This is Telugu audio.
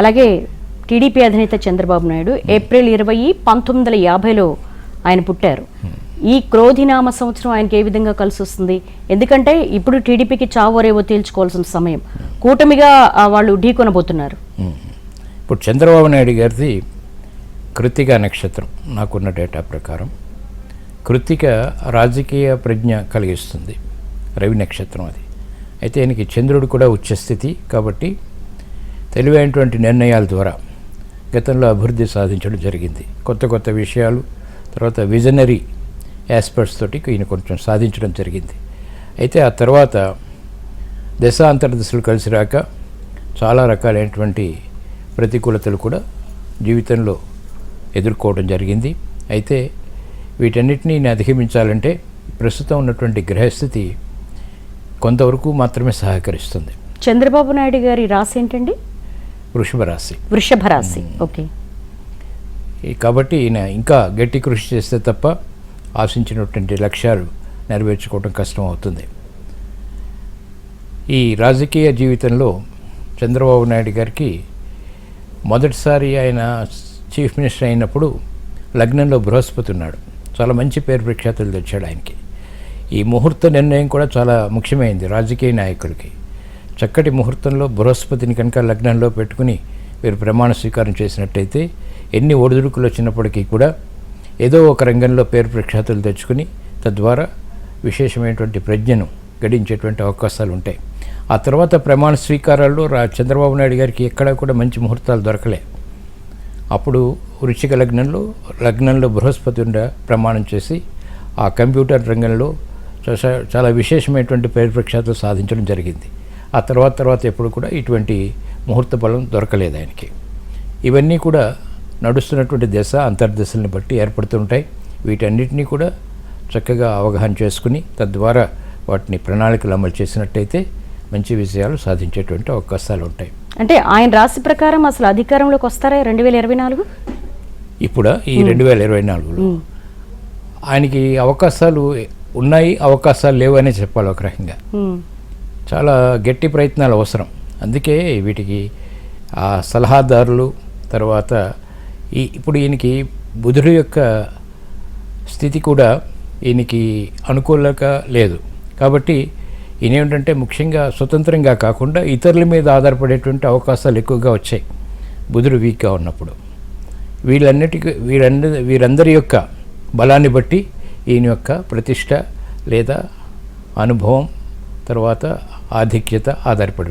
అలాగే టీడీపీ అధినేత చంద్రబాబు నాయుడు ఏప్రిల్ 20, 1950లో ఆయన పుట్టారు. ఈ క్రోధినామ సంవత్సరం ఆయనకి ఏ విధంగా కలిసి వస్తుంది? ఎందుకంటే ఇప్పుడు టీడీపీకి చావోరేవో తేల్చుకోవాల్సిన సమయం, కూటమిగా వాళ్ళు ఢీకొనబోతున్నారు. ఇప్పుడు చంద్రబాబు నాయుడు గారిది కృత్తిక నక్షత్రం. నాకున్న డేటా ప్రకారం కృత్తిక రాజకీయ ప్రజ్ఞ కలిగిస్తుంది, రవి నక్షత్రం అది. అయితే ఆయనకి చంద్రుడు కూడా ఉచ్చస్థితి కాబట్టి తెలివైనటువంటి నిర్ణయాల ద్వారా గతంలో అభివృద్ధి సాధించడం జరిగింది. కొత్త కొత్త విషయాలు, తర్వాత విజనరీ యాస్పెక్ట్స్ తోటి ఈయన కొంచెం సాధించడం జరిగింది. అయితే ఆ తర్వాత దశాంతర్దశలు కలిసి రాక చాలా రకాలైనటువంటి ప్రతికూలతలు కూడా జీవితంలో ఎదుర్కోవడం జరిగింది. అయితే వీటన్నిటినీ అధిగమించాలంటే ప్రస్తుతం ఉన్నటువంటి గ్రహస్థితి కొంతవరకు మాత్రమే సహకరిస్తుంది. చంద్రబాబు నాయుడు గారి రాశి ఏంటండి? వృషభ రాశి. వృషభ రాశి, ఓకే. కాబట్టి ఈయన ఇంకా గట్టి కృషి చేస్తే తప్ప ఆశించినటువంటి లక్ష్యాలు నెరవేర్చుకోవడం కష్టం అవుతుంది. ఈ రాజకీయ జీవితంలో చంద్రబాబు నాయుడు గారికి మొదటిసారి ఆయన చీఫ్ మినిస్టర్ అయినప్పుడు లగ్నంలో బృహస్పతి ఉన్నాడు. చాలా మంచి పేరు ప్రఖ్యాతులు తెచ్చాడు ఆయనకి. ఈ ముహూర్త నిర్ణయం కూడా చాలా ముఖ్యమైనది రాజకీయ నాయకులకి. చక్కటి ముహూర్తంలో బృహస్పతిని కనుక లగ్నంలో పెట్టుకుని వీరు ప్రమాణ స్వీకారం చేసినట్టయితే ఎన్ని ఒడిదుడుకులు వచ్చినప్పటికీ కూడా ఏదో ఒక రంగంలో పేరు ప్రఖ్యాతులు తెచ్చుకుని తద్వారా విశేషమైనటువంటి ప్రజ్ఞను గడించేటువంటి అవకాశాలు ఉంటాయి. ఆ తర్వాత ప్రమాణ స్వీకారాల్లో చంద్రబాబు నాయుడు గారికి ఎక్కడా కూడా మంచి ముహూర్తాలు దొరకలే. అప్పుడు వృశ్చిక లగ్నంలో బృహస్పతి ప్రమాణం చేసి ఆ కంప్యూటర్ రంగంలో చాలా విశేషమైనటువంటి పేరు ప్రఖ్యాతులు సాధించడం జరిగింది. ఆ తర్వాత ఎప్పుడు కూడా ఇటువంటి ముహూర్త బలం దొరకలేదు ఆయనకి. ఇవన్నీ కూడా నడుస్తున్నటువంటి దశ అంతర్దశల్ని బట్టి ఏర్పడుతుంటాయి. వీటన్నిటినీ కూడా చక్కగా అవగాహన చేసుకుని తద్వారా వాటిని ప్రణాళికలు అమలు చేసినట్టయితే మంచి విజయాలు సాధించేటువంటి అవకాశాలు ఉంటాయి. అంటే ఆయన రాశి ప్రకారం అసలు అధికారంలోకి వస్తారా 2024? ఇప్పుడు ఈ 2024లో ఆయనకి అవకాశాలు ఉన్నాయి, అవకాశాలు లేవు అనే చెప్పాలి. ఒక రకంగా చాలా గట్టి ప్రయత్నాలు అవసరం. అందుకే వీటికి ఆ సలహాదారులు, తర్వాత ఇప్పుడు ఈయనకి బుధుడు యొక్క స్థితి కూడా ఈయనకి అనుకూలంగా లేదు. కాబట్టి ఈయన ఏమిటంటే ముఖ్యంగా స్వతంత్రంగా కాకుండా ఇతరుల మీద ఆధారపడేటువంటి అవకాశాలు ఎక్కువగా వచ్చాయి బుధుడు వీక్గా ఉన్నప్పుడు. వీరందరి యొక్క బలాన్ని బట్టి ఈయన యొక్క ప్రతిష్ట లేదా అనుభవం, తర్వాత ఆధిక్యత ఆధారపడి